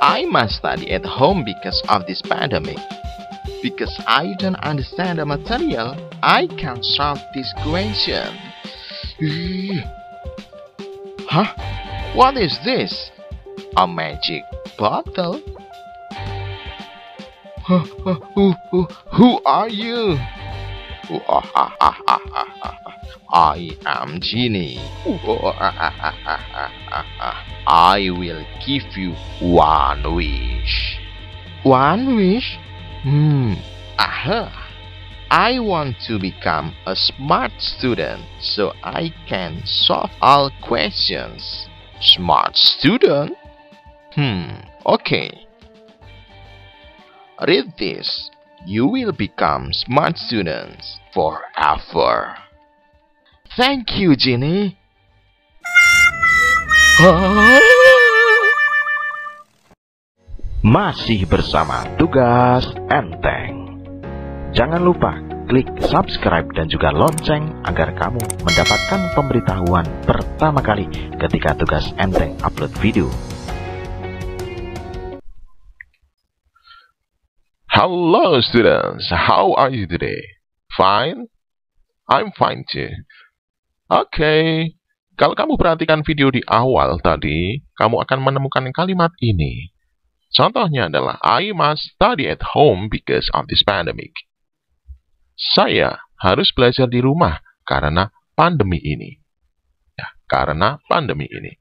I must study at home because of this pandemic. Because I don't understand the material, I can't solve this question. Huh? What is this? A magic bottle? Who are you? I am Genie. I will give you one wish. One wish? I want to become a smart student so I can solve all questions. Smart student? Okay. Read this. You will become smart students forever. Thank you, Genie. Masih bersama Tugas Enteng. Jangan lupa klik subscribe dan juga lonceng agar kamu mendapatkan pemberitahuan pertama kali ketika Tugas Enteng upload video. Hello students, how are you today? Fine? I'm fine too. Okay, kalau kamu perhatikan video di awal tadi, kamu akan menemukan kalimat ini. Contohnya adalah I must study at home because of this pandemic. Saya harus belajar di rumah karena pandemi ini. Ya, karena pandemi ini.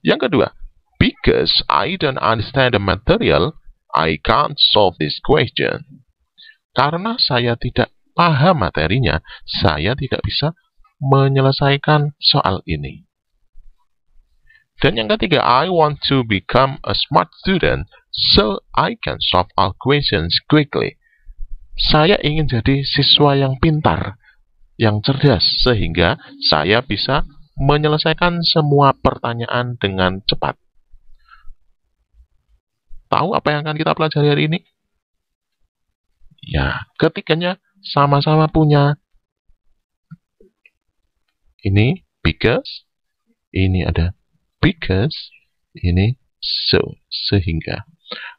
Yang kedua, because I don't understand the material, I can't solve this question. Karena saya tidak paham materinya, saya tidak bisa menyelesaikan soal ini. Dan yang ketiga, I want to become a smart student so I can solve all questions quickly. Saya ingin jadi siswa yang pintar, yang cerdas, sehingga saya bisa menyelesaikan semua pertanyaan dengan cepat. Tahu apa yang akan kita pelajari hari ini? Ya, ketiganya sama-sama punya. Ini because, ini ada because, ini so, sehingga.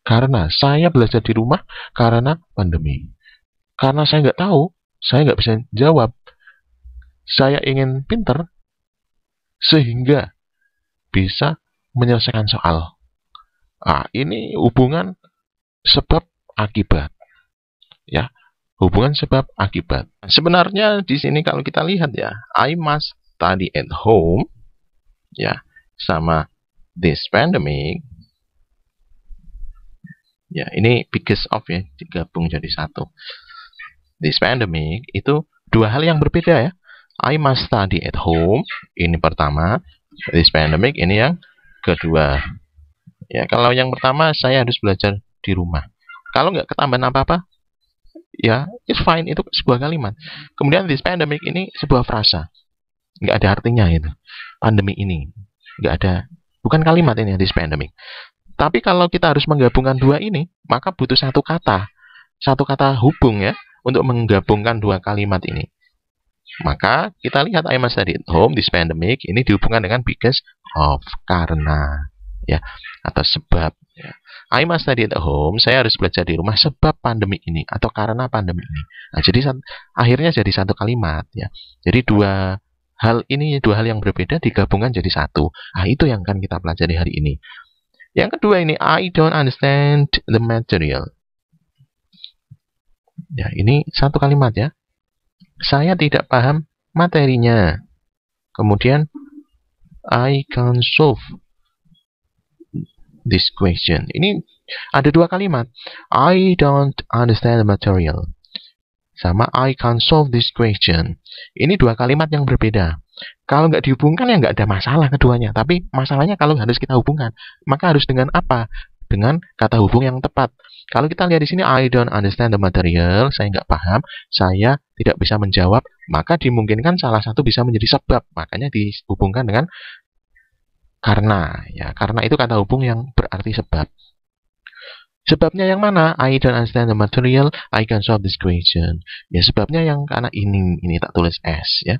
Karena saya belajar di rumah karena pandemi. Karena saya nggak tahu, saya nggak bisa jawab. Saya ingin pinter, sehingga bisa menyelesaikan soal. Ini hubungan sebab akibat. Ya, hubungan sebab akibat. Sebenarnya di sini kalau kita lihat ya, I must study at home, ya, sama this pandemic. Ya, ini because of ya, digabung jadi satu. This pandemic itu dua hal yang berbeda ya. I must study at home, ini pertama. This pandemic, ini yang kedua. Ya, kalau yang pertama saya harus belajar di rumah. Kalau nggak ketambahan apa-apa, ya, it's fine, itu sebuah kalimat. Kemudian this pandemic ini sebuah frasa. Nggak ada artinya itu. Pandemi ini. Nggak ada, bukan kalimat ini, this pandemic. Tapi kalau kita harus menggabungkan dua ini, maka butuh satu kata hubung ya, untuk menggabungkan dua kalimat ini. Maka kita lihat I must study at home, this pandemic, ini dihubungkan dengan because of, karena, ya, atau sebab. Ya. I must study at home, saya harus belajar di rumah sebab pandemi ini, atau karena pandemi ini. Nah, jadi akhirnya jadi satu kalimat ya. Jadi dua hal yang berbeda digabungkan jadi satu. Nah, itu yang akan kita pelajari hari ini. Yang kedua ini, I don't understand the material. Ya, ini satu kalimat ya. Saya tidak paham materinya. Kemudian, I can't solve this question. Ini ada dua kalimat. I don't understand the material. Sama I can't solve this question. Ini dua kalimat yang berbeda. Kalau nggak dihubungkan ya nggak ada masalah keduanya. Tapi masalahnya kalau harus kita hubungkan, maka harus dengan apa? Dengan kata hubung yang tepat. Kalau kita lihat di sini, I don't understand the material, saya nggak paham, saya tidak bisa menjawab, maka dimungkinkan salah satu bisa menjadi sebab. Makanya dihubungkan dengan karena. Ya, karena itu kata hubung yang berarti sebab. Sebabnya yang mana? I don't understand the material, I can solve this question. Ya, sebabnya yang karena ini tak tulis S ya.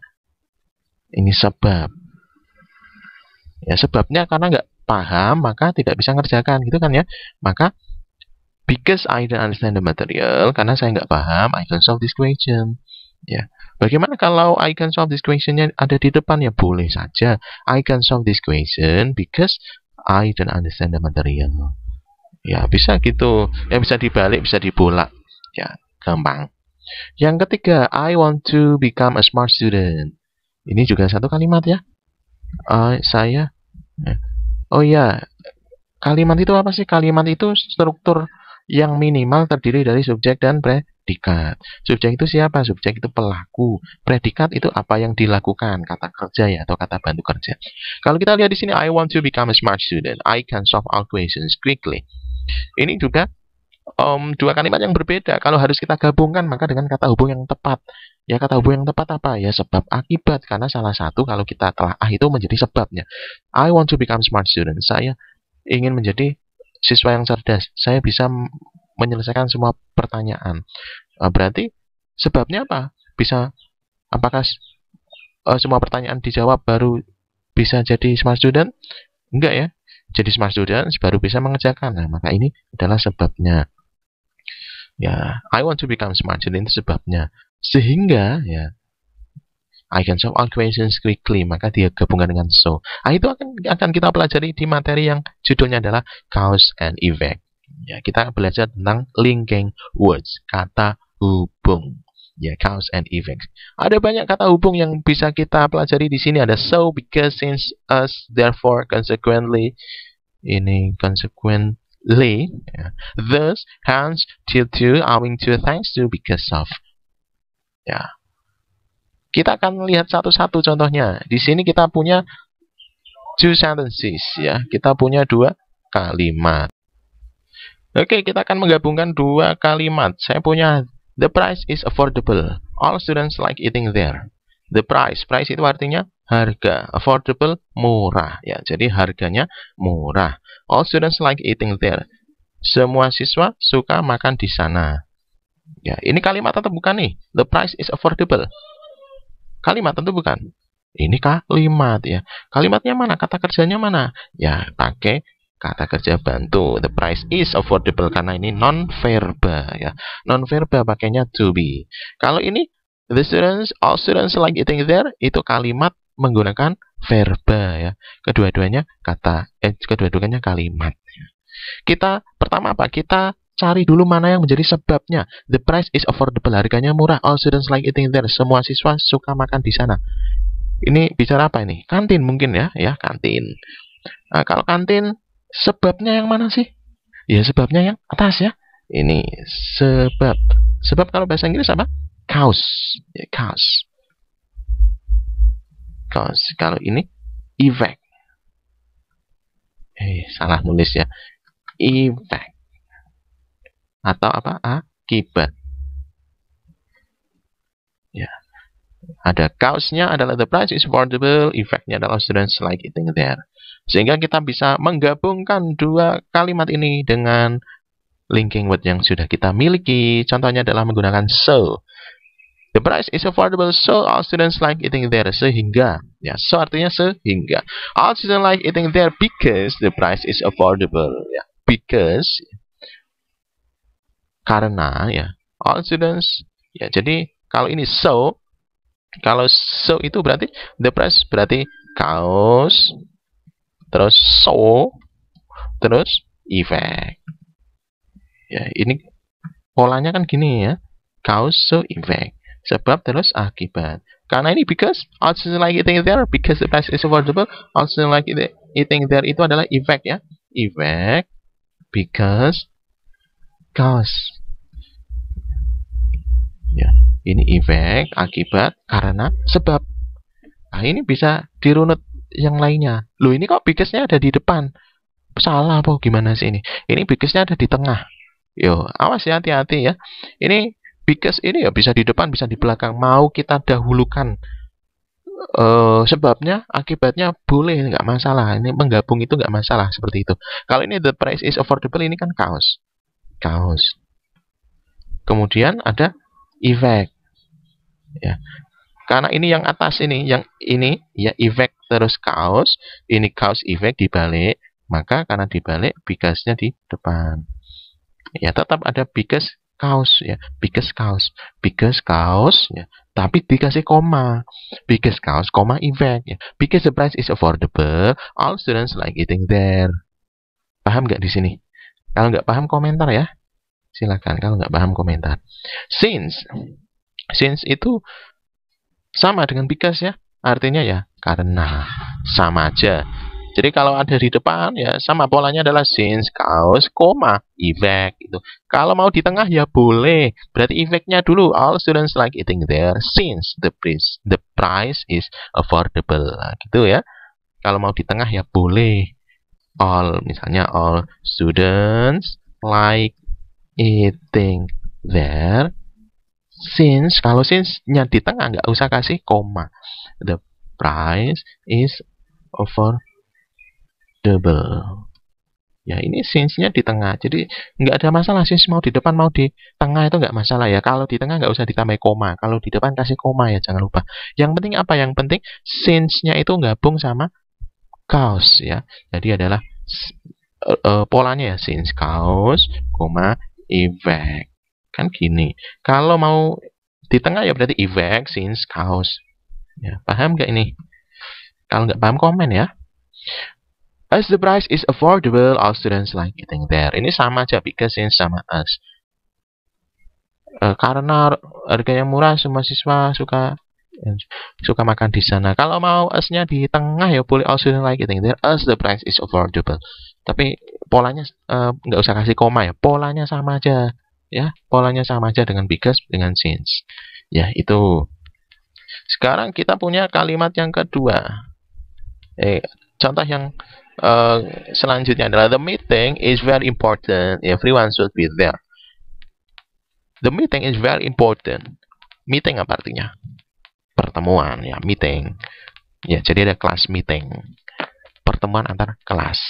Ini sebab. Ya, sebabnya karena paham, maka tidak bisa ngerjakan, gitu kan ya. Maka because I don't understand the material, karena saya nggak paham, I can solve this question. Ya, bagaimana kalau I can solve this questionnya ada di depan? Ya boleh saja. I can solve this question because I don't understand the material. Ya bisa gitu. Ya bisa dibalik, bisa dibolak. Ya gampang. Yang ketiga, I want to become a smart student. Ini juga satu kalimat ya. Saya. Oh ya, kalimat itu apa sih? Kalimat itu struktur yang minimal terdiri dari subjek dan predikat. Subjek itu siapa? Subjek itu pelaku. Predikat itu apa yang dilakukan, kata kerja ya atau kata bantu kerja. Kalau kita lihat di sini, I want to become a smart student. I can solve all questions quickly. Ini juga dua kalimat yang berbeda. Kalau harus kita gabungkan, maka dengan kata hubung yang tepat. Ya, kata hubung yang tepat apa? Ya, sebab akibat. Karena salah satu kalau kita telah itu menjadi sebabnya. I want to become smart student. Saya ingin menjadi siswa yang cerdas. Saya bisa menyelesaikan semua pertanyaan. Berarti sebabnya apa? Apakah semua pertanyaan dijawab baru bisa jadi smart student? Enggak ya. Jadi smart student baru bisa mengerjakan. Nah, maka ini adalah sebabnya. Ya, I want to become smart student itu sebabnya. Sehingga ya I can solve all questions quickly, maka dia gabungkan dengan so. Itu akan kita pelajari di materi yang judulnya adalah cause and effect. Ya, kita belajar tentang linking words, kata hubung. Ya, cause and effect. Ada banyak kata hubung yang bisa kita pelajari di sini. Ada so, because, since, as, therefore, consequently. Ini consequently, ya. Thus, hence, till to, owing to, thanks to, because of. Ya. Kita akan lihat satu-satu contohnya. Di sini kita punya two sentences ya. Kita punya dua kalimat. Oke, kita akan menggabungkan dua kalimat. Saya punya the price is affordable. All students like eating there. The price itu artinya harga. Affordable, murah ya. Jadi harganya murah. All students like eating there. Semua siswa suka makan di sana. Ya, ini kalimat atau bukan nih? The price is affordable. Kalimat tentu bukan. Ini kalimat ya. Kalimatnya mana? Kata kerjanya mana? Ya, pakai kata kerja bantu. The price is affordable karena ini non-verba ya. Non-verba pakainya to be. Kalau ini all students like eating there, itu kalimat menggunakan verba ya. Kedua-duanya kalimat. Kita pertama apa? Kita cari dulu mana yang menjadi sebabnya. The price is affordable, harganya murah. All students like eating there, semua siswa suka makan di sana. Ini bicara apa ini? Kantin mungkin ya, kantin. Nah, kalau kantin, sebabnya yang mana sih? Ya, sebabnya yang atas ya. Ini sebab. Sebab kalau bahasa Inggris apa? Cause. Ya, cause. Kalau ini effect. Salah nulis ya. Effect. Atau apa? Akibat. Ya. Ada cause-nya adalah the price is affordable, effect-nya adalah students like eating there. Sehingga kita bisa menggabungkan dua kalimat ini dengan linking word yang sudah kita miliki. Contohnya adalah menggunakan so. The price is affordable, so all students like eating there. Sehingga, ya, so artinya sehingga. All students like eating there because the price is affordable. Ya, because, karena ya, all students. Ya, jadi kalau ini so, kalau so itu berarti the price berarti cause, terus so, terus effect. Ya, ini polanya kan gini ya, cause, so, effect. Sebab terus akibat. Karena ini because all students like eating there, because the price is affordable. All students like eating there itu adalah effect ya. Effect, because, cause. Ya, ini effect, akibat, karena, sebab. Nah, ini bisa dirunut yang lainnya. Loh, ini kok because-nya ada di depan? Salah apa gimana sih ini? Ini because-nya ada di tengah. Yo, awas ya, hati-hati ya. Ini because ini ya bisa di depan, bisa di belakang. Mau kita dahulukan sebabnya, akibatnya boleh, nggak masalah. Ini menggabung itu nggak masalah seperti itu. Kalau ini the price is affordable, ini kan cause. Kemudian ada effect. Ya. Karena ini yang atas ini, yang ini ya effect terus cause, ini cause effect dibalik. Maka karena dibalik, because-nya di depan. Ya, tetap ada because cows ya, because cows ya, tapi dikasih koma, because cows, koma effect ya, because the price is affordable, all students like eating there. Paham nggak di sini? Kalau nggak paham komentar ya, silakan. Kalau nggak paham komentar. Since itu sama dengan because ya, artinya ya karena, sama aja. Jadi kalau ada di depan ya sama, polanya adalah since, cause, koma, effect gitu. Kalau mau di tengah ya boleh. Berarti effect-nya dulu, all students like eating there since the price is affordable. Nah, gitu ya. Kalau mau di tengah ya boleh. All, misalnya all students like eating there since. Kalau since-nya di tengah nggak usah kasih koma. The price is affordable. Ya, ini since-nya di tengah. Jadi nggak ada masalah since mau di depan mau di tengah itu nggak masalah ya. Kalau di tengah nggak usah ditambah koma. Kalau di depan kasih koma ya, jangan lupa. Yang penting apa? Yang penting since-nya itu gabung sama cause ya. Jadi adalah polanya ya since, cause, koma, effect. Kan gini. Kalau mau di tengah ya berarti effect, since, cause. Ya, paham nggak ini? Kalau nggak paham komen ya. As the price is affordable, all students like eating there. Ini sama aja, because, since, sama as. Karena harganya murah, semua siswa suka makan di sana. Kalau mau as-nya di tengah ya boleh, all students like eating there as the price is affordable. Tapi polanya nggak usah kasih koma ya. Polanya sama aja ya. Polanya sama aja dengan because, dengan since. Ya, itu. Sekarang kita punya kalimat yang kedua. Contoh yang selanjutnya adalah the meeting is very important. Everyone should be there. The meeting is very important. Meeting apa artinya? Pertemuan ya, meeting. Ya, jadi ada class meeting. Pertemuan antar kelas.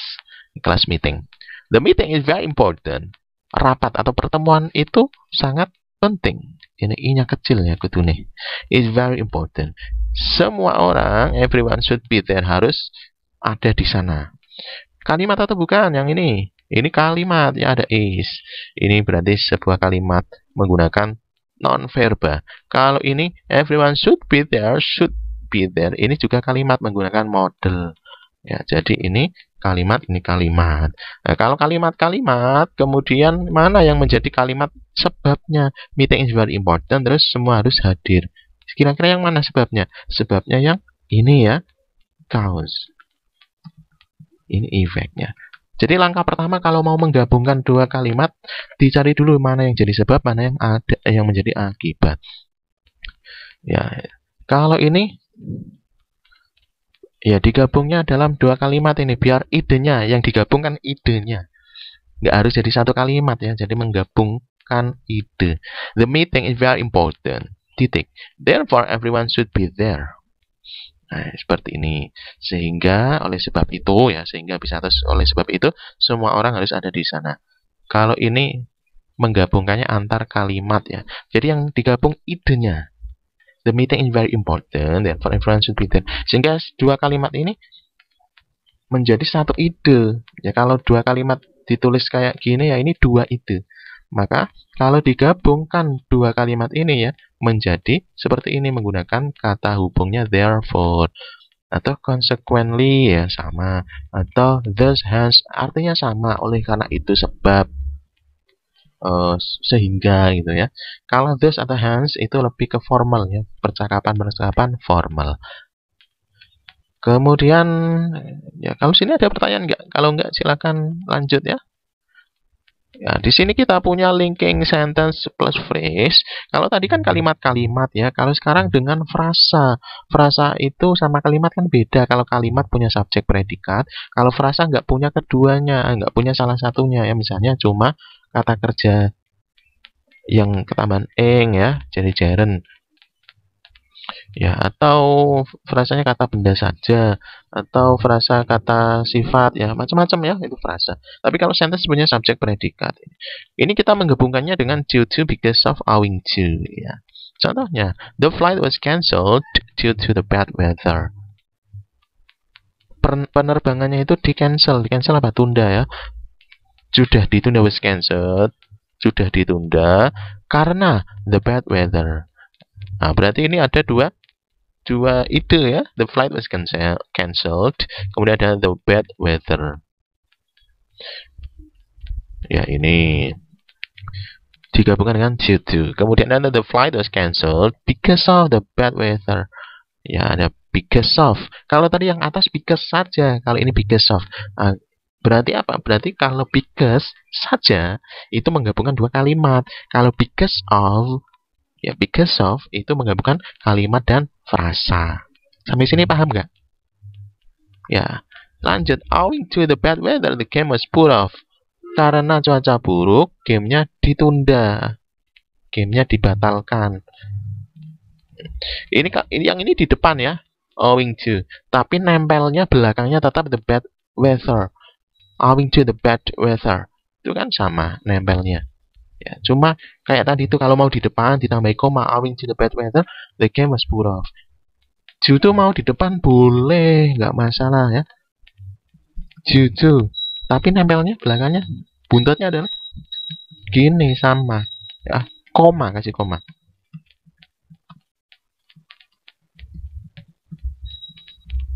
Class meeting. The meeting is very important. Rapat atau pertemuan itu sangat penting. Ini i-nya kecil ya, kudu nih. Is very important. Semua orang, everyone should be there, harus ada di sana. Kalimat atau bukan yang ini? Ini kalimat ya, ada is. Ini berarti sebuah kalimat menggunakan non-verba. Kalau ini everyone should be there, ini juga kalimat menggunakan model. Ya, jadi ini kalimat, ini kalimat. Nah, kalau kalimat-kalimat, kemudian mana yang menjadi kalimat sebabnya? Meeting is very important, terus semua harus hadir. Kira-kira yang mana sebabnya? Sebabnya yang ini ya, cause. Ini efeknya. Jadi langkah pertama kalau mau menggabungkan dua kalimat, dicari dulu mana yang jadi sebab, mana yang ada yang menjadi akibat. Ya, kalau ini ya digabungnya dalam dua kalimat ini biar idenya yang digabungkan idenya. Nggak harus jadi satu kalimat ya, jadi menggabungkan ide. The meeting is very important. Titik. Therefore everyone should be there. Nah, seperti ini. Sehingga oleh sebab itu ya, oleh sebab itu semua orang harus ada di sana. Kalau ini menggabungkannya antar kalimat ya. Jadi yang digabung idenya. The meeting is very important, therefore everyone should be there. Sehingga dua kalimat ini menjadi satu ide. Ya, kalau dua kalimat ditulis kayak gini ya, ini dua ide. Maka kalau digabungkan dua kalimat ini ya, menjadi seperti ini menggunakan kata hubungnya therefore, atau consequently ya sama, atau thus hence artinya sama, oleh karena itu sebab, sehingga gitu ya. Kalau thus atau hence itu lebih ke formal ya, percakapan formal. Kemudian ya, kalau sini ada pertanyaan nggak? Kalau nggak silakan lanjut ya. Ya, di sini kita punya linking sentence plus phrase. Kalau tadi kan kalimat-kalimat ya. Kalau sekarang dengan frasa. Frasa itu sama kalimat kan beda. Kalau kalimat punya subjek predikat. Kalau frasa nggak punya keduanya, nggak punya salah satunya ya. Misalnya cuma kata kerja yang ketambahan eng ya, jadi jaren. Ya, atau frasanya kata benda saja, atau frasa kata sifat ya, macam-macam ya, itu frasa. Tapi kalau sentence punya subjek predikat. Ini kita menggabungkannya dengan due to, because of, owing to ya. Contohnya, the flight was cancelled due to the bad weather. penerbangannya itu di cancel apa tunda ya. Sudah ditunda, was cancelled, sudah ditunda karena the bad weather. Nah, berarti ini ada dua ide ya. The flight was cancelled, kemudian ada the bad weather. Ya, ini digabungkan dengan due to. Kemudian ada the flight was cancelled because of the bad weather. Ya, ada because of. Kalau tadi yang atas because saja, kalau ini because of. Nah, berarti apa? Berarti kalau because saja itu menggabungkan dua kalimat. Kalau because of, ya because of itu menggabungkan kalimat dan frasa. Sampai sini paham nggak? Ya, lanjut. Owing to the bad weather, the game was put off. Karena cuaca buruk, gamenya ditunda. Gamenya dibatalkan. Ini yang ini di depan ya, owing to. Tapi nempelnya belakangnya tetap the bad weather. Owing to the bad weather. Itu kan sama nempelnya. Ya, cuma kayak tadi itu kalau mau di depan ditambahi koma, owing to the bad weather, the game was put off. Due to mau di depan boleh, nggak masalah ya. Due to. Tapi nempelnya belakangnya buntutnya adalah gini sama. Ya, koma, kasih koma.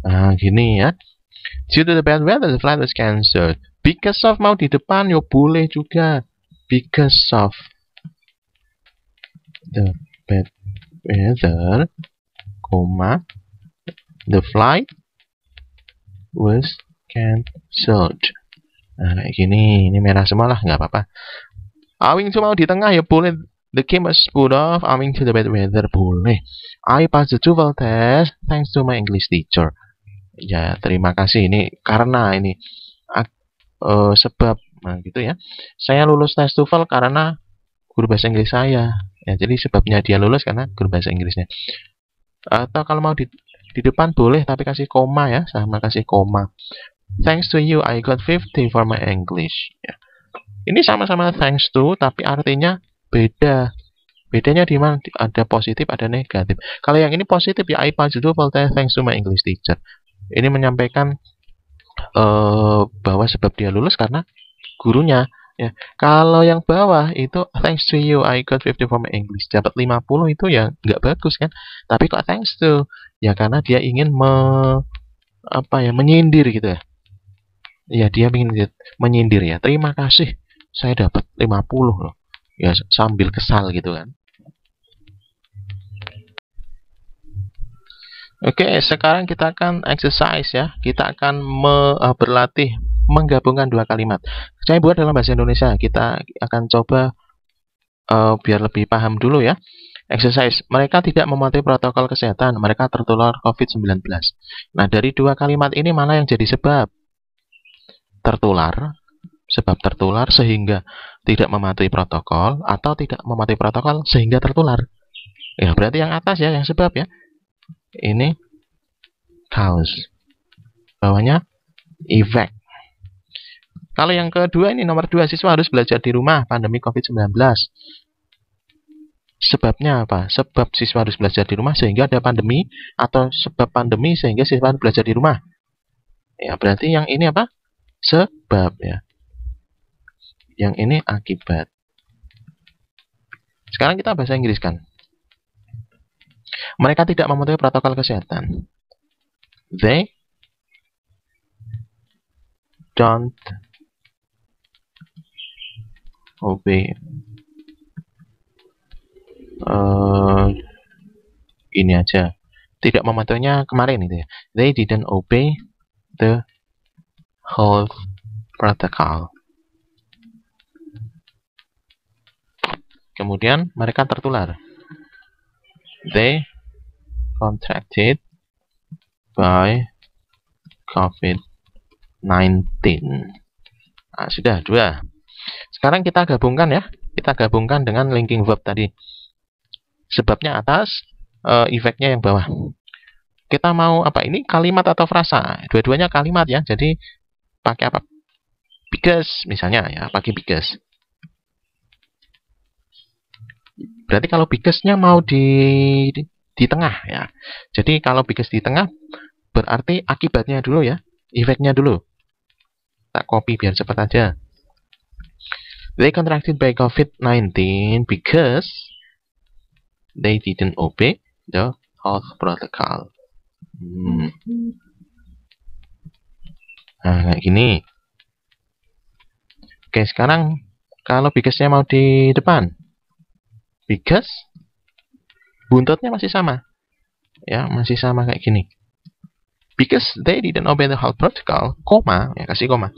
Nah, gini ya. Due to the bad weather, the flight was cancelled. Because of mau di depan, yo boleh juga. Because of the bad weather, koma, the flight was cancelled. Nah, kayak gini. Ini merah semua lah, nggak apa-apa. Owing to mau di tengah ya boleh. The game was put off owing to the bad weather, boleh. I passed the TOEFL test thanks to my English teacher. Ya, terima kasih. Ini karena ini sebab, nah gitu ya. Saya lulus tes TOEFL karena guru bahasa Inggris saya. Ya, jadi sebabnya dia lulus karena guru bahasa Inggrisnya. Atau kalau mau di depan boleh, tapi kasih koma ya, sama kasih koma. Thanks to you, I got 50 for my English. Ya. Ini sama-sama thanks to, tapi artinya beda. Bedanya di mana? Ada positif, ada negatif. Kalau yang ini positif ya, I passed the TOEFL test thanks to my English teacher. Ini menyampaikan bahwa sebab dia lulus karena gurunya. Ya. Kalau yang bawah itu thanks to you, I got 50 for my English. Dapat 50 itu ya nggak bagus kan? Tapi kok thanks to? Ya karena dia ingin menyindir gitu ya. Ya, dia ingin menyindir ya. Terima kasih, saya dapat 50 loh. Ya, sambil kesal gitu kan. Oke, sekarang kita akan exercise ya. Kita akan berlatih menggabungkan dua kalimat. Saya buat dalam bahasa Indonesia. Kita akan coba biar lebih paham dulu ya. Exercise. Mereka tidak mematuhi protokol kesehatan. Mereka tertular COVID-19. Nah, dari dua kalimat ini mana yang jadi sebab? Tertular, sebab tertular sehingga tidak mematuhi protokol, atau tidak mematuhi protokol sehingga tertular. Ya, berarti yang atas ya, yang sebab ya. Ini cause. Bawahnya effect. Kalau yang kedua ini nomor 2, siswa harus belajar di rumah pandemi COVID-19. Sebabnya apa? Sebab siswa harus belajar di rumah sehingga ada pandemi, atau sebab pandemi sehingga siswa harus belajar di rumah. Ya, berarti yang ini apa? Sebab ya. Yang ini akibat. Sekarang kita bahasa Inggris kan. Mereka tidak mematuhi protokol kesehatan. They don't obey. Ini aja. Tidak mematuhinya kemarin itu ya. They didn't obey the health protocol. Kemudian mereka tertular. They contracted by COVID-19. Nah, sudah 2. Sekarang kita gabungkan ya. Kita gabungkan dengan linking verb tadi. Sebabnya atas, efeknya yang bawah. Kita mau apa? Ini kalimat atau frasa? Dua-duanya kalimat ya. Jadi pakai apa? Because misalnya ya, pakai because. Berarti kalau because-nya mau di tengah ya. Jadi kalau because di tengah berarti akibatnya dulu ya. efeknya dulu. Tak copy biar cepat aja. They contracted by COVID-19 because they didn't obey the health protocol. Nah, kayak gini. Oke, sekarang kalau because-nya mau di depan. Because buntutnya masih sama. Ya, masih sama kayak gini. Because they didn't obey the health protocol, koma, ya kasih koma.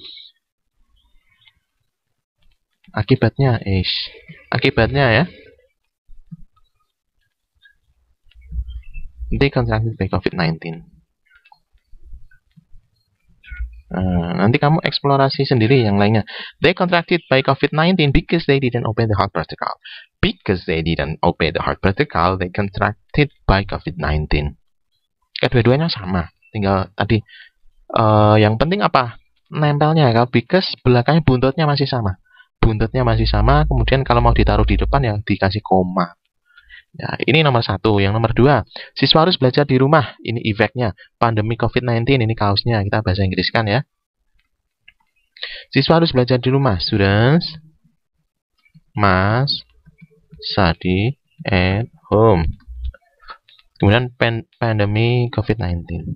Akibatnya ya. They contracted by COVID-19. Nanti kamu eksplorasi sendiri yang lainnya. They contracted by COVID-19 because they didn't obey the health protocol. Because they didn't obey the health protocol, they contracted by COVID-19. Kedua-duanya sama. Tinggal tadi yang penting apa? Nempelnya. Kalau because belakangnya buntutnya masih sama. Buntutnya masih sama. Kemudian kalau mau ditaruh di depan yang dikasih koma. Ya, ini nomor 1. Yang nomor 2, siswa harus belajar di rumah. Ini efeknya. Pandemi COVID-19, ini kaosnya. Kita bahasa Inggriskan ya. Siswa harus belajar di rumah. Students must study at home. Kemudian pandemi COVID-19.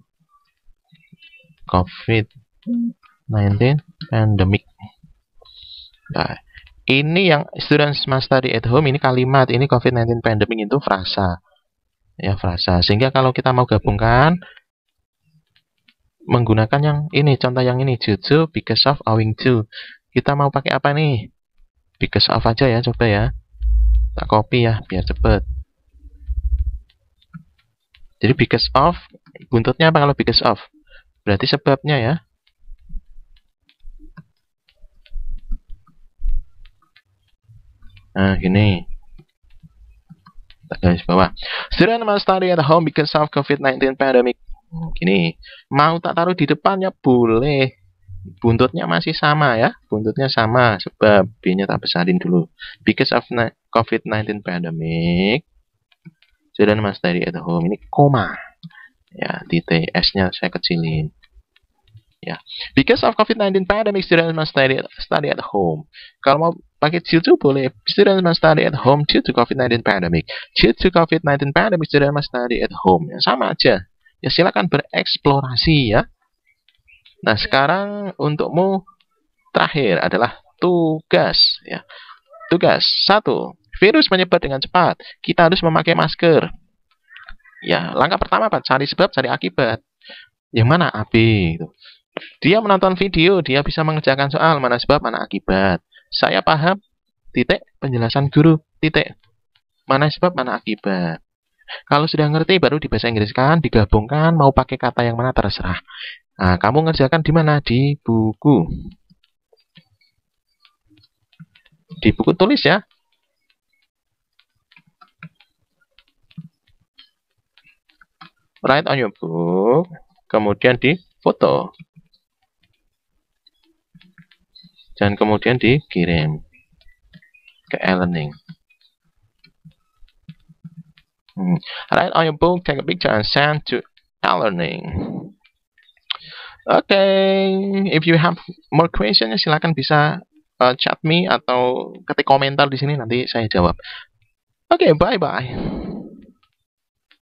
COVID-19 pandemic. Nah, ini yang students must study at home, ini kalimat, ini COVID-19 pandemic itu frasa. Ya, frasa. Sehingga kalau kita mau gabungkan menggunakan yang ini, contoh yang ini, due to, because of, owing to. Kita mau pakai apa nih? Because of aja ya, coba ya. Tak copy ya, biar cepet. Jadi because of, buntutnya apa kalau because of? Berarti sebabnya ya. Nah, gini. Tak garis bawah. Student must study at home because of COVID-19 pandemic. Gini. Mau tak taruh di depan ya boleh. Buntutnya masih sama ya. Buntutnya sama. Sebab B-nya tak besarin dulu. Because of COVID-19 pandemic. Student must study at home. Ini koma. Ya, titik S-nya saya kecilin. Ya. Because of COVID-19 pandemic, students must study at home. Kalau mau pakai due to boleh. Students must study at home due to COVID-19 pandemic. Due to COVID-19 pandemic, students must study at home. Ya, sama aja. Ya, silakan bereksplorasi ya. Nah, sekarang untukmu terakhir adalah tugas. Ya. Tugas 1. Virus menyebar dengan cepat. Kita harus memakai masker. Ya, langkah pertama apa? Cari sebab, cari akibat. Yang mana? A, B. Gitu. Dia menonton video, dia bisa mengerjakan soal, mana sebab, mana akibat. Saya paham, titik, penjelasan guru, titik. Mana sebab, mana akibat. Kalau sudah ngerti, baru di bahasa Inggriskan, digabungkan, mau pakai kata yang mana terserah. Nah, kamu ngerjakan di mana? Di buku. Di buku tulis ya. Write on your book, kemudian di foto. Dan kemudian dikirim ke e-learning. Write on your book, take a picture and send to e-learning. Okay, if you have more questions, silakan bisa chat me atau ketik komentar di sini, nanti saya jawab. Okay, bye-bye.